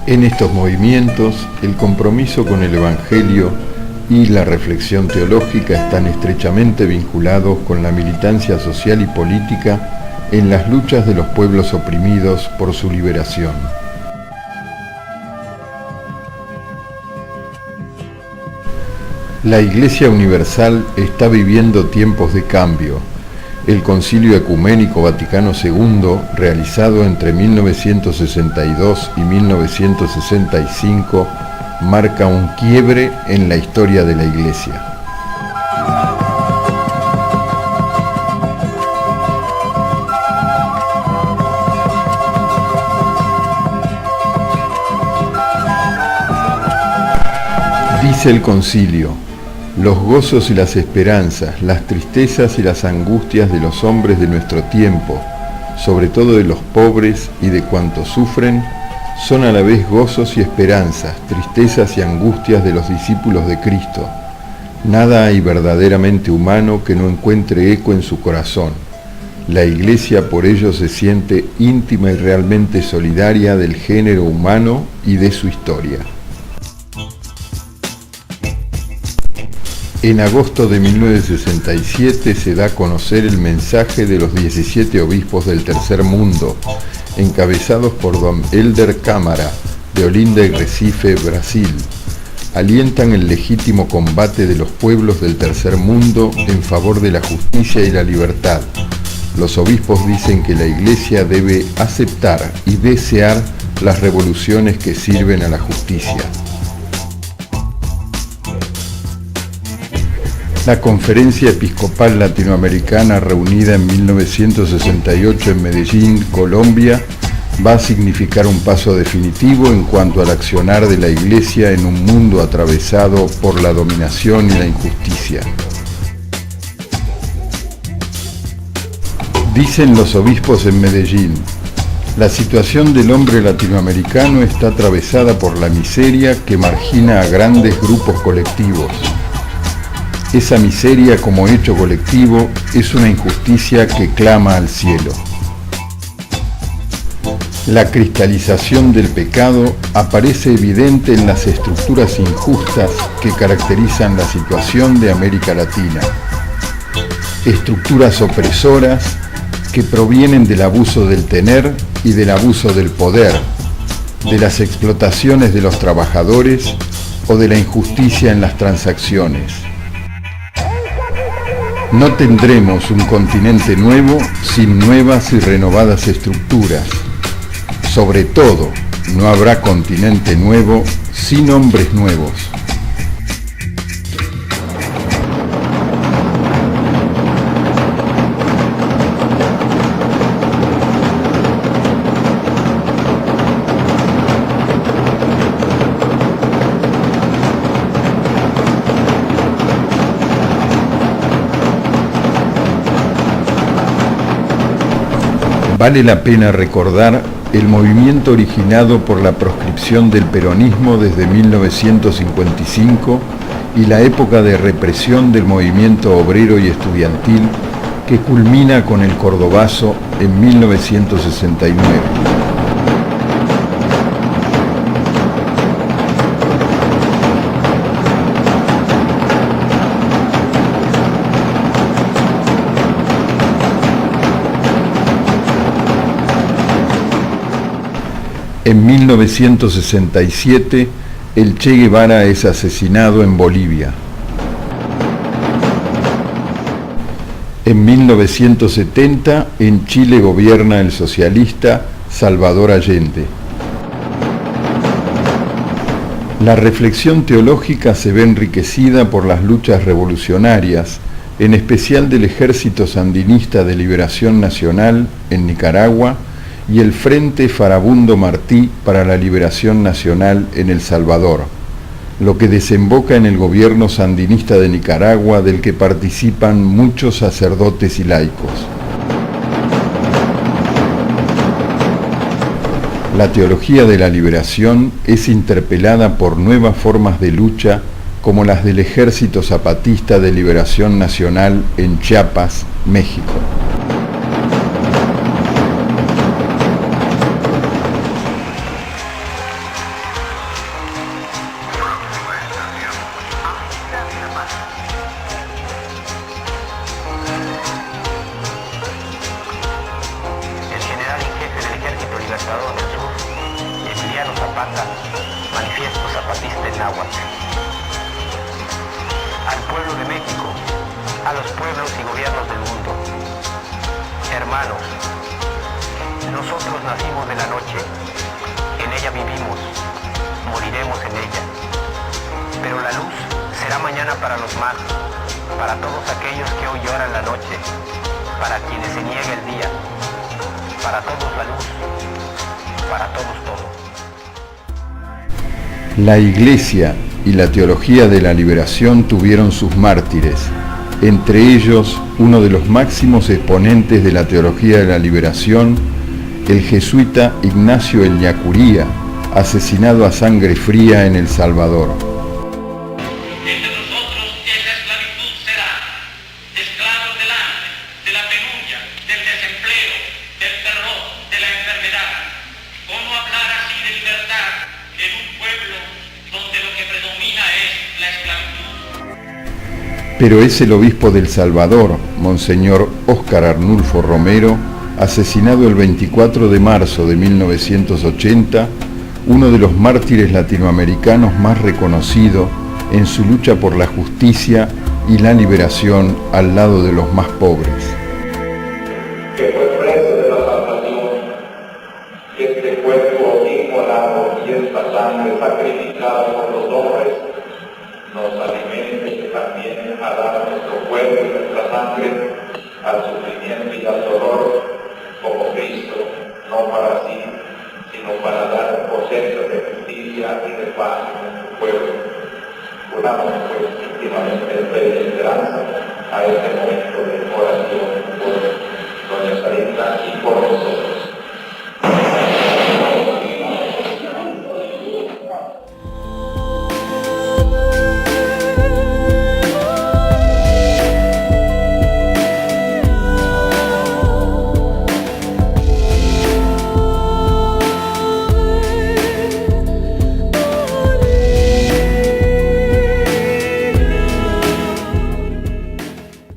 En estos movimientos, el compromiso con el Evangelio y la reflexión teológica están estrechamente vinculados con la militancia social y política en las luchas de los pueblos oprimidos por su liberación. La Iglesia Universal está viviendo tiempos de cambio. El Concilio Ecuménico Vaticano II, realizado entre 1962 y 1965, marca un quiebre en la historia de la Iglesia. Dice el Concilio: los gozos y las esperanzas, las tristezas y las angustias de los hombres de nuestro tiempo, sobre todo de los pobres y de cuantos sufren, son a la vez gozos y esperanzas, tristezas y angustias de los discípulos de Cristo. Nada hay verdaderamente humano que no encuentre eco en su corazón. La Iglesia por ello se siente íntima y realmente solidaria del género humano y de su historia. En agosto de 1967 se da a conocer el mensaje de los 17 obispos del Tercer Mundo, encabezados por Dom Helder Câmara, de Olinda y Recife, Brasil. Alientan el legítimo combate de los pueblos del Tercer Mundo en favor de la justicia y la libertad. Los obispos dicen que la Iglesia debe aceptar y desear las revoluciones que sirven a la justicia. La Conferencia Episcopal Latinoamericana, reunida en 1968 en Medellín, Colombia, va a significar un paso definitivo en cuanto al accionar de la Iglesia en un mundo atravesado por la dominación y la injusticia. Dicen los obispos en Medellín: la situación del hombre latinoamericano está atravesada por la miseria que margina a grandes grupos colectivos. Esa miseria como hecho colectivo es una injusticia que clama al cielo. La cristalización del pecado aparece evidente en las estructuras injustas que caracterizan la situación de América Latina. Estructuras opresoras que provienen del abuso del tener y del abuso del poder, de las explotaciones de los trabajadores o de la injusticia en las transacciones. No tendremos un continente nuevo sin nuevas y renovadas estructuras. Sobre todo, no habrá continente nuevo sin hombres nuevos. Vale la pena recordar el movimiento originado por la proscripción del peronismo desde 1955 y la época de represión del movimiento obrero y estudiantil que culmina con el Cordobazo en 1969. En 1967, el Che Guevara es asesinado en Bolivia. En 1970, en Chile gobierna el socialista Salvador Allende. La reflexión teológica se ve enriquecida por las luchas revolucionarias, en especial del Ejército Sandinista de Liberación Nacional en Nicaragua, y el Frente Farabundo Martí para la Liberación Nacional en El Salvador, lo que desemboca en el gobierno sandinista de Nicaragua, del que participan muchos sacerdotes y laicos. La teología de la liberación es interpelada por nuevas formas de lucha como las del Ejército Zapatista de Liberación Nacional en Chiapas, México. Zapata, Manifiesto Zapatista en náhuatl. Al pueblo de México, a los pueblos y gobiernos del mundo. Hermanos, nosotros nacimos de la noche, en ella vivimos, moriremos en ella. Pero la luz será mañana para los más, para todos aquellos que hoy lloran la noche, para quienes se niega el día, para todos la luz, para todos todo. La Iglesia y la teología de la liberación tuvieron sus mártires, entre ellos uno de los máximos exponentes de la teología de la liberación, el jesuita Ignacio Ellacuría, asesinado a sangre fría en El Salvador. Entre nosotros esa esclavitud será, esclavos del hambre, de la penuria, del desempleo, del terror, de la enfermedad. ¿Cómo hablar así de libertad en un pueblo donde lo que predomina es la esclavitud? Pero es el obispo del Salvador, Monseñor Óscar Arnulfo Romero, asesinado el 24 de marzo de 1980, uno de los mártires latinoamericanos más reconocidos en su lucha por la justicia y la liberación al lado de los más pobres. Que fue preso de la salvación, y este cuerpo inmolado y esta sangre sacrificada por los hombres nos alimente también a dar nuestro cuerpo y nuestra sangre al sufrimiento y al dolor como Cristo, no para sí, sino para dar cosechas de justicia y de paz en nuestro pueblo. Unamos pues íntimamente fe y esperanza a este momento de